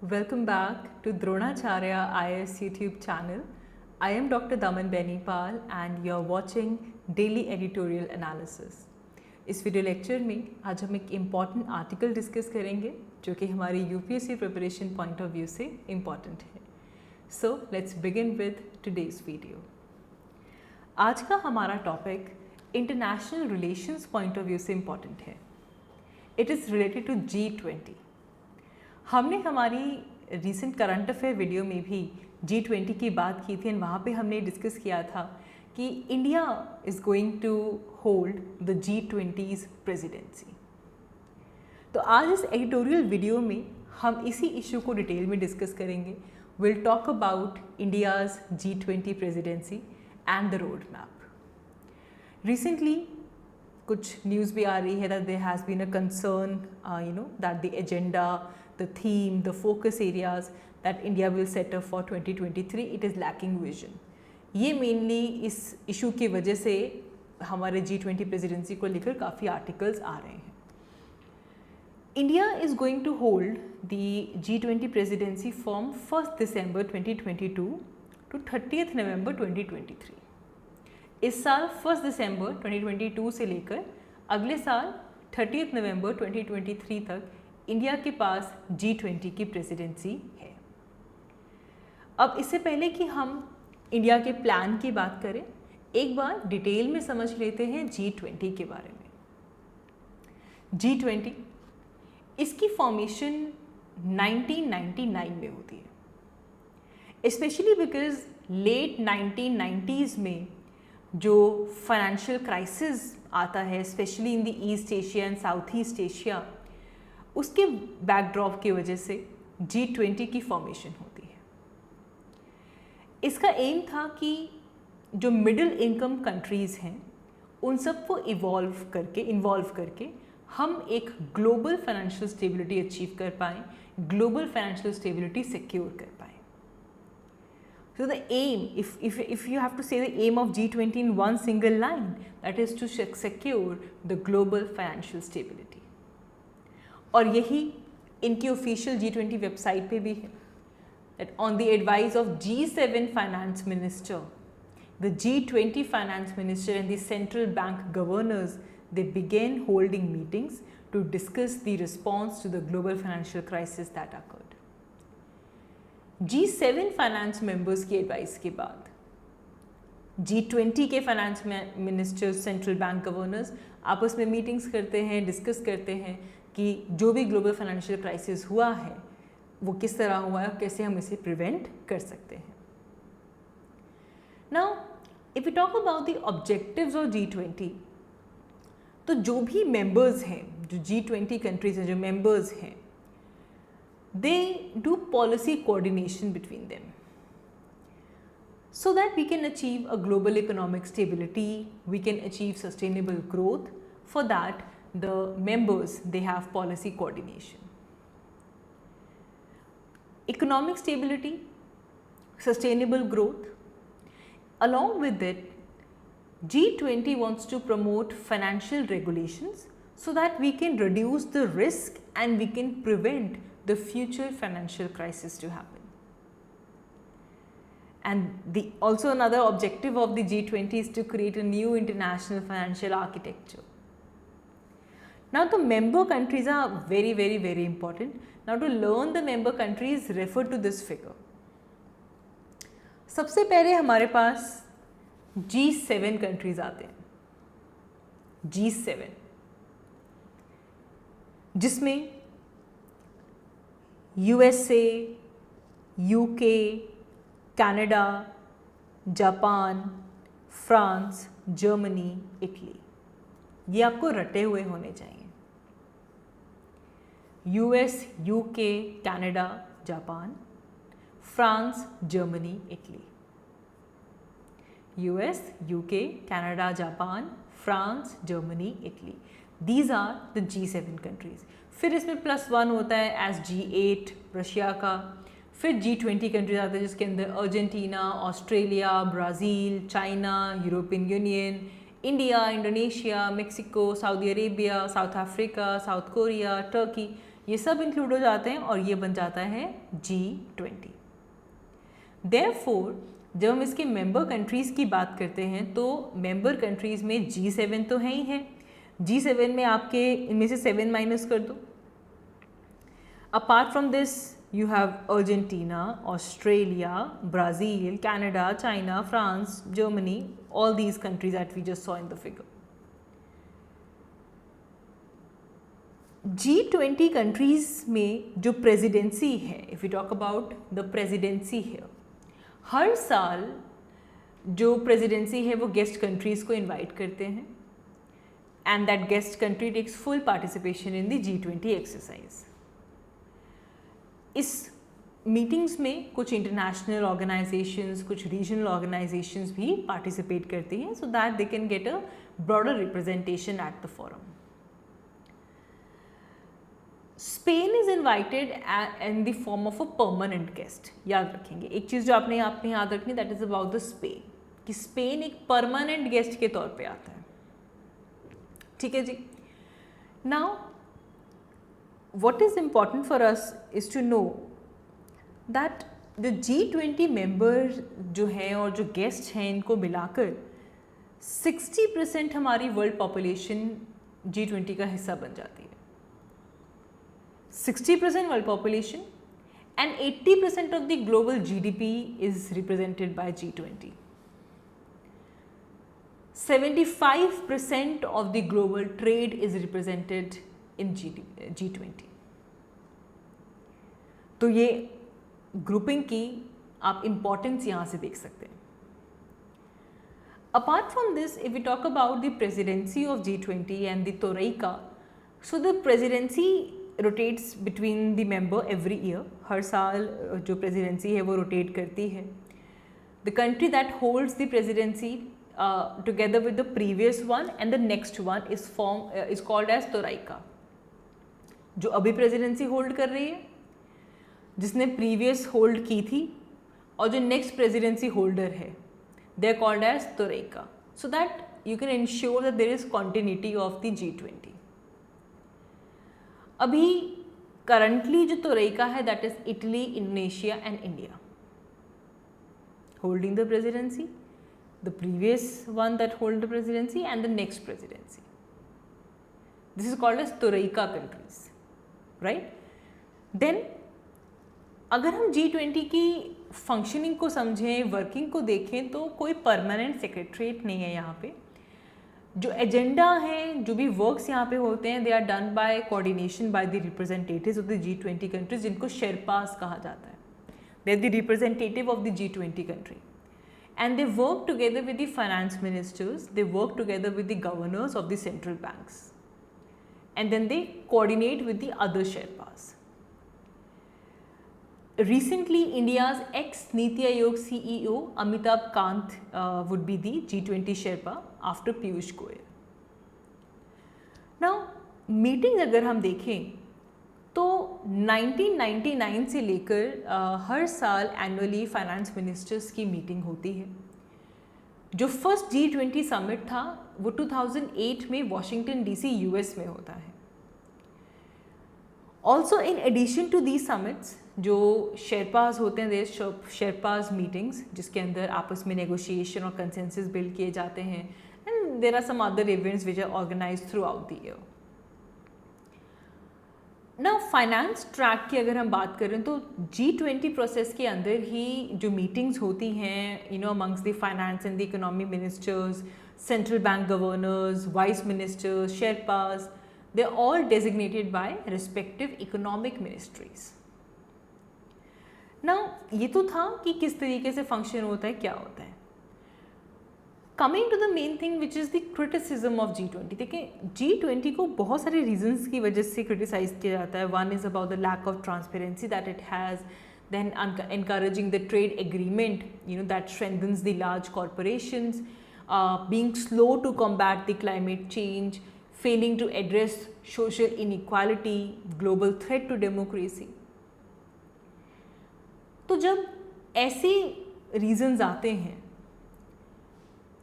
Welcome back to Dronacharya IAS YouTube channel. I am Dr. Daman Benipal and you are watching Daily Editorial Analysis. इस video lecture में आज हम एक important article discuss करेंगे जो कि हमारी UPSC preparation point of view से इम्पॉर्टेंट है. So let's begin with today's video. आज का हमारा topic international relations point of view से इम्पॉर्टेंट है. It is related to G20. हमने हमारी रीसेंट करंट अफेयर वीडियो में भी G20 की बात की थी और वहाँ पे हमने डिस्कस किया था कि India is going to hold the G20's presidency. तो आज इस एडिटोरियल वीडियो में हम इसी इशू को डिटेल में डिस्कस करेंगे. Will talk about India's G20 presidency and the road map. Recently कुछ न्यूज़ भी आ रही है that there has been a concern that the agenda, the theme, the focus areas that India will set up for 2023, it is lacking vision. ये mainly इस issue की वजह से हमारे G20 प्रेसिडेंसी को लेकर काफ़ी आर्टिकल्स आ रहे हैं. India is going to hold the G20 presidency from 1 December 2022 to 30 November 2023. इस साल 1 दिसंबर 2022 से लेकर अगले साल 30 नवंबर 2023 तक इंडिया के पास G20 की प्रेसिडेंसी है. अब इससे पहले कि हम इंडिया के प्लान की बात करें, एक बार डिटेल में समझ लेते हैं G20 के बारे में. G20 इसकी फॉर्मेशन 1999 में होती है, स्पेशली बिकॉज लेट 1990s में जो फाइनेंशियल क्राइसिस आता है specially in the east Asia and south east Asia, उसके बैकड्रॉप की वजह से G20 की फॉर्मेशन होती है. इसका एम था कि जो मिडिल इनकम कंट्रीज़ हैं उन सबको इन्वॉल्व करके हम एक ग्लोबल फाइनेंशियल स्टेबिलिटी अचीव कर पाएँ, ग्लोबल फाइनेंशियल स्टेबिलिटी सिक्योर कर पाएँ. So the aim, if you have to say the aim of G20 in one single line, that is to secure the global financial stability. और यही इनकी official G20 website पे भी है that on the advice of G7 finance minister, the G20 finance minister and the central bank governors, they began holding meetings to discuss the response to the global financial crisis that occurred. G7 finance members की advice के बाद G20 के finance ministers, central bank governors आपस में meetings करते हैं, discuss करते हैं कि जो भी ग्लोबल फाइनेंशियल क्राइसिस हुआ है वो किस तरह हुआ है और कैसे हम इसे प्रिवेंट कर सकते हैं. Now if you talk about the objectives of G20, तो जो भी मेंबर्स हैं, जो G20 कंट्रीज हैं, जो मेंबर्स हैं, they do policy coordination between them so that we can achieve a global economic stability, we can achieve sustainable growth. For that, the members, they have policy coordination. Economic stability, sustainable growth. Along with it, G20 wants to promote financial regulations so that we can reduce the risk and we can prevent the future financial crisis to happen. And also another objective of the G20 is to create a new international financial architecture. Now the member countries are very, very, very important. Now to learn the member countries, refer to this figure. सबसे पहले हमारे पास G7 countries आते हैं. G7 जिसमें USA, UK, Canada, Japan, France, Germany, Italy, ये आपको रटे हुए होने चाहिए. US, UK, Canada, Japan, France, Germany, Italy. US, UK, Canada, Japan, France, Germany, Italy. These are the G7 countries. फिर इसमें +1 होता है एज G8 रशिया का. फिर G20 कंट्रीज आते हैं जिसके अंदर Argentina, Australia, Brazil, China, European union, India, Indonesia, Mexico, Saudi Arabia, south Africa, south Korea, Turkey, ये सब इंक्लूड हो जाते हैं और ये बन जाता है G20। देयरफॉर जब हम इसके मेंबर कंट्रीज़ की बात करते हैं तो मेंबर कंट्रीज़ में G7 तो है ही है। G7 में आपके इनमें से 7 माइनस कर दो। Apart from this you have Argentina, Australia, Brazil, Canada, China, France, Germany, all these countries that we just saw in the figure. G20 countries में जो प्रेसिडेंसी है, if we talk about the presidency here, हर साल जो presidency है वो guest countries को invite करते हैं and that guest country takes full participation in the G20 exercise. इस मीटिंग्स में कुछ इंटरनेशनल ऑर्गेनाइजेशंस, कुछ रीजनल ऑर्गेनाइजेशंस भी पार्टिसिपेट करती हैं so that they can get a broader representation at the forum. Spain is invited in the form of a permanent guest. याद रखेंगे एक चीज़ जो आपने याद रखनी, that is about the Spain, कि स्पेन एक परमानेंट गेस्ट के तौर पे आता है। ठीक है जी। Now what is important for us is to know that the G20 members जो हैं और जो गेस्ट हैं इनको मिलाकर 60% हमारी वर्ल्ड पॉपुलेशन G20 का हिस्सा बन जाती है। 60% world population and 80% of the global GDP is represented by G20. 75% of the global trade is represented in G20। तो ये ग्रुपिंग की आप इम्पॉर्टेंस यहाँ से देख सकते हैं। Apart from this, if we talk about the presidency of G20 and the troika, so the presidency rotates between the member every year. हर साल जो प्रेसिडेंसी है वो रोटेट करती है। The country that holds the presidency together with the previous one and the next one is called as तोरैका। जो अभी presidency hold कर रही है, जिसने प्रीवियस होल्ड की थी, और जो नेक्स्ट प्रेसिडेंसी होल्डर है, they are called as troika, so that you can ensure that there is continuity of the G20। अभी करंटली जो तोरैका है that is Italy, Indonesia and India holding the presidency, the previous one that hold the presidency and the next presidency. This is called as तोरैका countries, right? Then अगर हम G20 की functioning को समझें, working को देखें, तो कोई परमानेंट सेक्रेटरीट नहीं है यहाँ पे। जो एजेंडा है, जो भी वर्क्स यहाँ पे होते हैं, they are done by coordination by the representatives of the G20 countries, जिनको शेरपास कहा जाता है। They are the representative of the G20 country and they work together with the finance ministers, they work together with the governors of the central banks, and then they coordinate with the other Sherpas. Recently, India's ex-Niti Aayog CEO Amitabh Kant would be the G20 Sherpa after Piyush Goyal. Now, meetings अगर हम देखें तो 1999 से लेकर हर साल annually finance ministers की meeting होती है। जो फर्स्ट G20 समिट था वो 2008 में वॉशिंगटन DC US में होता है। Also in addition to the summits जो शेरपाज होते हैं, देयर शेरपाज मीटिंग्स जिसके अंदर आपस में नेगोशिएशन और कंसेंसस बिल्ड किए जाते हैं, and there are some other events which are organised throughout the year. ना फाइनेंस ट्रैक की अगर हम बात करें तो G20 प्रोसेस के अंदर ही जो मीटिंग्स होती हैं, amongst the finance and the economy ministers, central bank governors, vice ministers, sherpas, they are all designated by respective economic ministries. ना ये तो था कि किस तरीके से फंक्शन होता है, क्या होता है। Coming to the main thing which is the criticism of G20। देखिए G20 को बहुत सारे रीजंस की वजह से क्रिटिसाइज किया जाता है। One is about the lack of transparency that it has, then encouraging the trade agreement that strengthens the large corporations, being slow to combat the climate change, failing to address social inequality, global threat to democracy। तो जब ऐसे reasons आते हैं,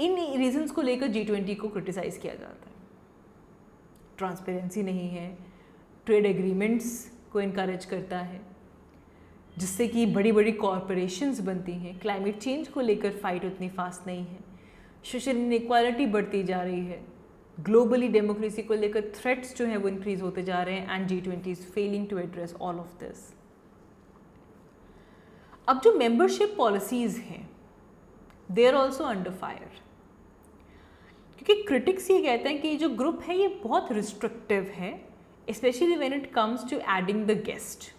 इन reasons को लेकर G20 को criticise किया जाता है। ट्रांसपेरेंसी नहीं है, ट्रेड एग्रीमेंट्स को इनकरेज करता है, जिससे कि बड़ी बड़ी कॉरपोरेशंस बनती हैं। क्लाइमेट चेंज को लेकर फाइट उतनी फास्ट नहीं है, सोशल इनइक्वालिटी बढ़ती जा रही है, ग्लोबली डेमोक्रेसी को लेकर थ्रेट्स जो हैं वो इंक्रीज होते जा रहे हैं, and G20 is failing to address all of this. अब जो मेंबरशिप पॉलिसीज़ हैं they are also under fire, क्योंकि क्रिटिक्स ये कहते हैं कि जो ग्रुप है ये बहुत रिस्ट्रिक्टिव है, specially when it comes to adding the guest,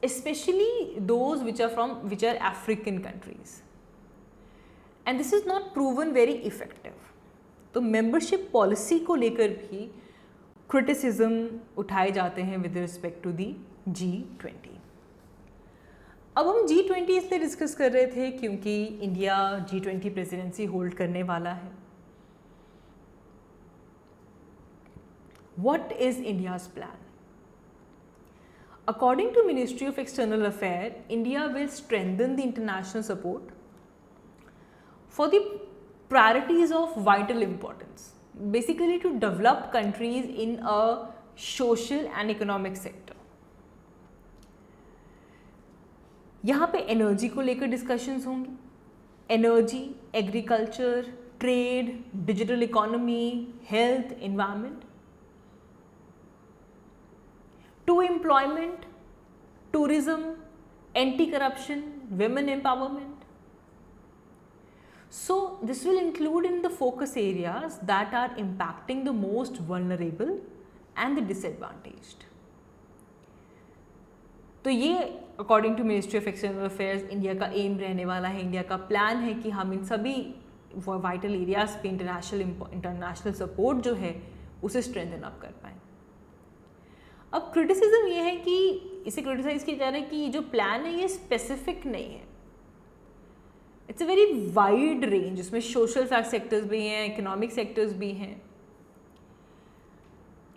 especially those which are African countries, and this is not proven very effective. तो मेंबरशिप पॉलिसी को लेकर भी क्रिटिसिज्म उठाए जाते हैं with respect to the G20। अब हम G20 इसलिए डिस्कस कर रहे थे क्योंकि इंडिया G20 प्रेसिडेंसी होल्ड करने वाला है। What is India's plan? According to Ministry of External Affairs, India will strengthen the international support for the priorities of vital importance, basically to develop countries in a social and economic sector. यहाँ पे energy को लेकर discussions होंगी, energy, agriculture, trade, digital economy, health, environment, to employment, tourism, anti-corruption, women empowerment. So this will include in the focus areas that are impacting the most vulnerable and the disadvantaged. तो ये according to ministry of external affairs India का aim रहने वाला है, India का plan है कि हम इन सभी वाइटल एरियाज पे इंटरनेशनल सपोर्ट जो है उसे स्ट्रेंथन अप कर पाएँ। अब क्रिटिसिज्म ये है कि इसे क्रिटिसाइज किया जा रहा है कि ये जो प्लान है ये स्पेसिफिक नहीं है, it's a very wide range, उसमें सोशल फैक्ट सेक्टर्स भी हैं, इकोनॉमिक सेक्टर्स भी हैं,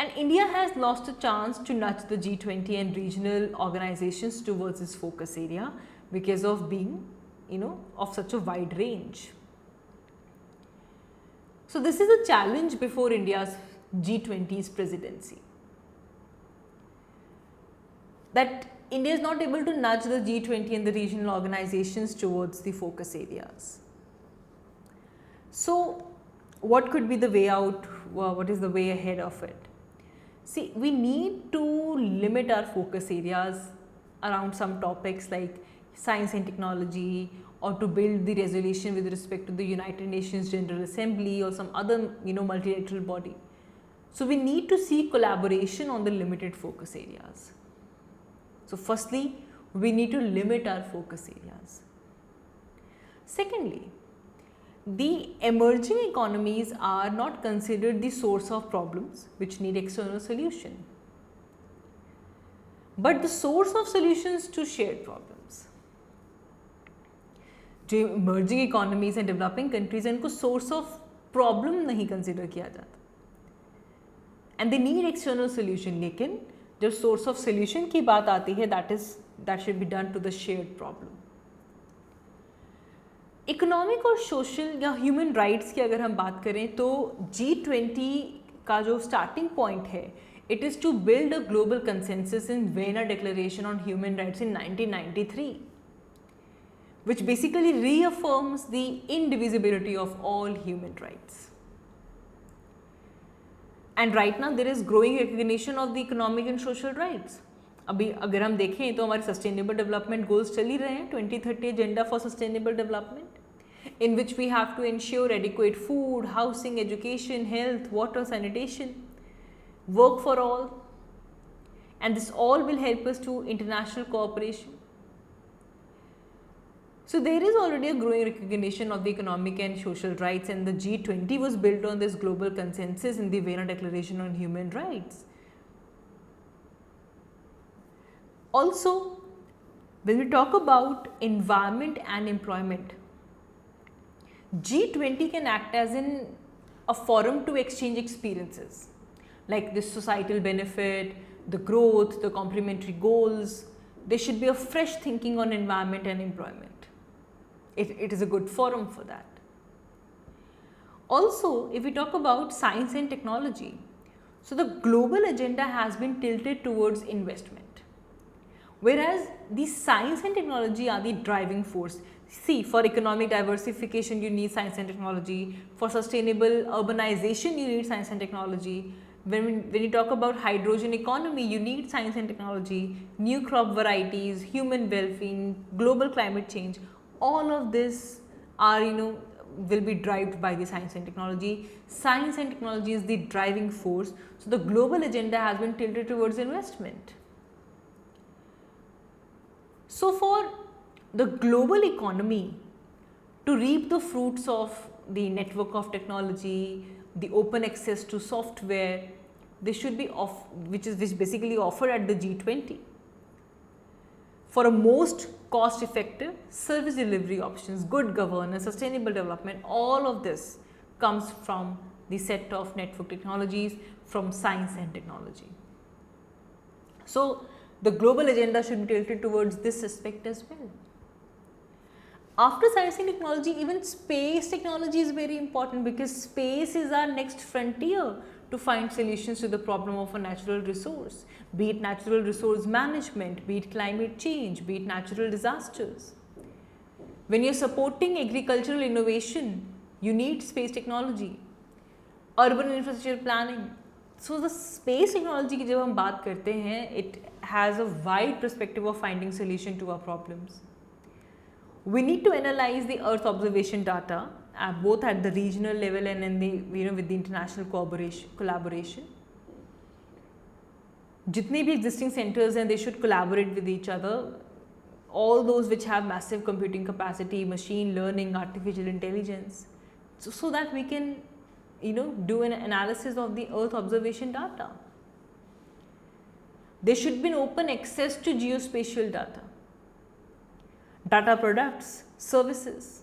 and India has lost a chance to nudge the G20 and regional organisations towards this focus area because of being of such a wide range. So this is a challenge before India's G20's presidency, that India is not able to nudge the G20 and the regional organizations towards the focus areas. So what could be the way out? What is the way ahead of it? See, we need to limit our focus areas around some topics like science and technology, or to build the resolution with respect to the United Nations General Assembly or some other multilateral body. So we need to seek collaboration on the limited focus areas. So firstly, we need to limit our focus areas. Secondly, the emerging economies are not considered the source of problems which need external solution, but the source of solutions to shared problems. जो emerging economies and developing countries हैं, इनको source of problem नहीं consider किया जाता, and they need external solution, लेकिन जब source of solution की बात आती है that should be done to the shared problem. Economic और सोशल या ह्यूमन राइट्स की अगर हम बात करें तो G20 का जो स्टार्टिंग पॉइंट है, it is to build a global consensus in Vienna declaration on human rights in 1993, which basically reaffirms the indivisibility of all human rights. And right now there is growing recognition of the economic and social rights. अभी अगर हम देखें तो हमारे sustainable development goals चल ही रहे हैं, 2030 agenda for sustainable development, in which we have to ensure adequate food, housing, education, health, water, sanitation, work for all, and this all will help us to international cooperation. So there is already a growing recognition of the economic and social rights, and the G20 was built on this global consensus in the Vienna Declaration on Human Rights. Also, when we talk about environment and employment, G20 can act as a forum to exchange experiences like the societal benefit, the growth, the complementary goals. There should be a fresh thinking on environment and employment. It is a good forum for that. Also, if we talk about science and technology, So the global agenda has been tilted towards investment, whereas the science and technology are the driving force. See, for economic diversification you need science and technology, for sustainable urbanization you need science and technology, when you talk about hydrogen economy you need science and technology, new crop varieties, human well-being, global climate change, all of this are will be driven by the science and technology. Science and technology is the driving force, so the global agenda has been tilted towards investment. So for the global economy to reap the fruits of the network of technology, the open access to software, this should be which basically offered at the G20. For a most cost effective service delivery options, good governance, sustainable development, all of this comes from the set of network technologies, from science and technology. So the global agenda should be tilted towards this aspect as well. After science and technology, even space technology is very important, because space is our next frontier to find solutions to the problem of a natural resource, be it natural resource management, be it climate change, be it natural disasters. When you are supporting agricultural innovation, you need space technology, urban infrastructure planning. So the space technology की जब हम बात करते हैं, it has a wide perspective of finding solution to our problems. We need to analyze the Earth observation data both at the regional level and in the with the international collaboration. जितने भी existing centers हैं, they should collaborate with each other. All those which have massive computing capacity, machine learning, artificial intelligence, so that we can do an analysis of the Earth observation data. There should be an open access to geospatial data, data products, services.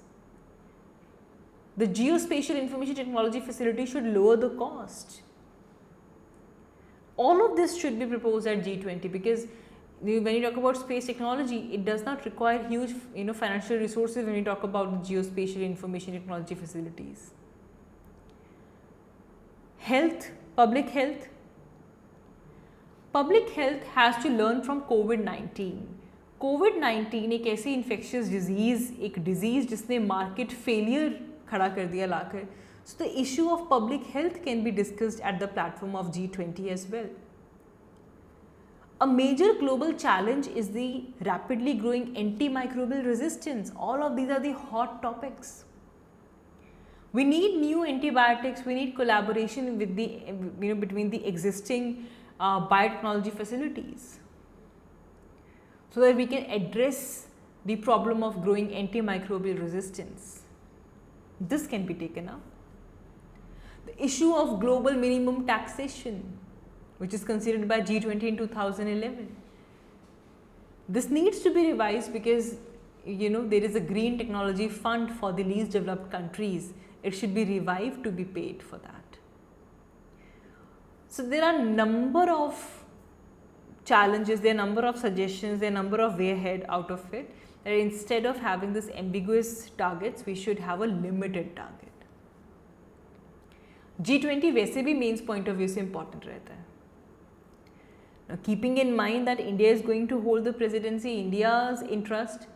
The geospatial information technology facility should lower the cost. All of this should be proposed at G20, because when you talk about space technology, it does not require huge financial resources when you talk about geospatial information technology facilities. Health, public health. Public health has to learn from COVID-19. COVID-19 एक ऐसी infectious disease, एक disease जिसने market failure खड़ा कर दिया लाकर. So the issue of public health can be discussed at the platform of G20 as well. A major global challenge is the rapidly growing antimicrobial resistance. All of these are the hot topics. We need new antibiotics. We need collaboration with the between the existing biotechnology facilities, so that we can address the problem of growing antimicrobial resistance. This can be taken up. The issue of global minimum taxation, which is considered by G20 in 2011. This needs to be revised, because there is a green technology fund for the least developed countries. It should be revived to be paid for that. So there are a number of challenges, there are a number of suggestions, there are a number of way ahead out of it. That instead of having this ambiguous targets, we should have a limited target. G20 वैसे भी mains point of view से important रहता है. Now, keeping in mind that India is going to hold the presidency, India's interest,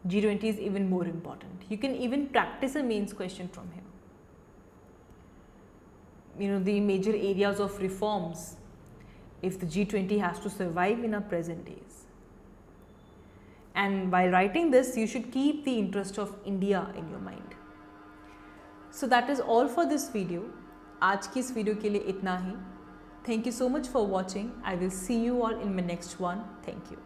G20 is even more important. You can even practice a mains question from here. The major areas of reforms, if the G20 has to survive in our present days. And while writing this, you should keep the interest of India in your mind. So that is all for this video. आज की इस video के लिए इतना ही. Thank you so much for watching. I will see you all in my next one. Thank you.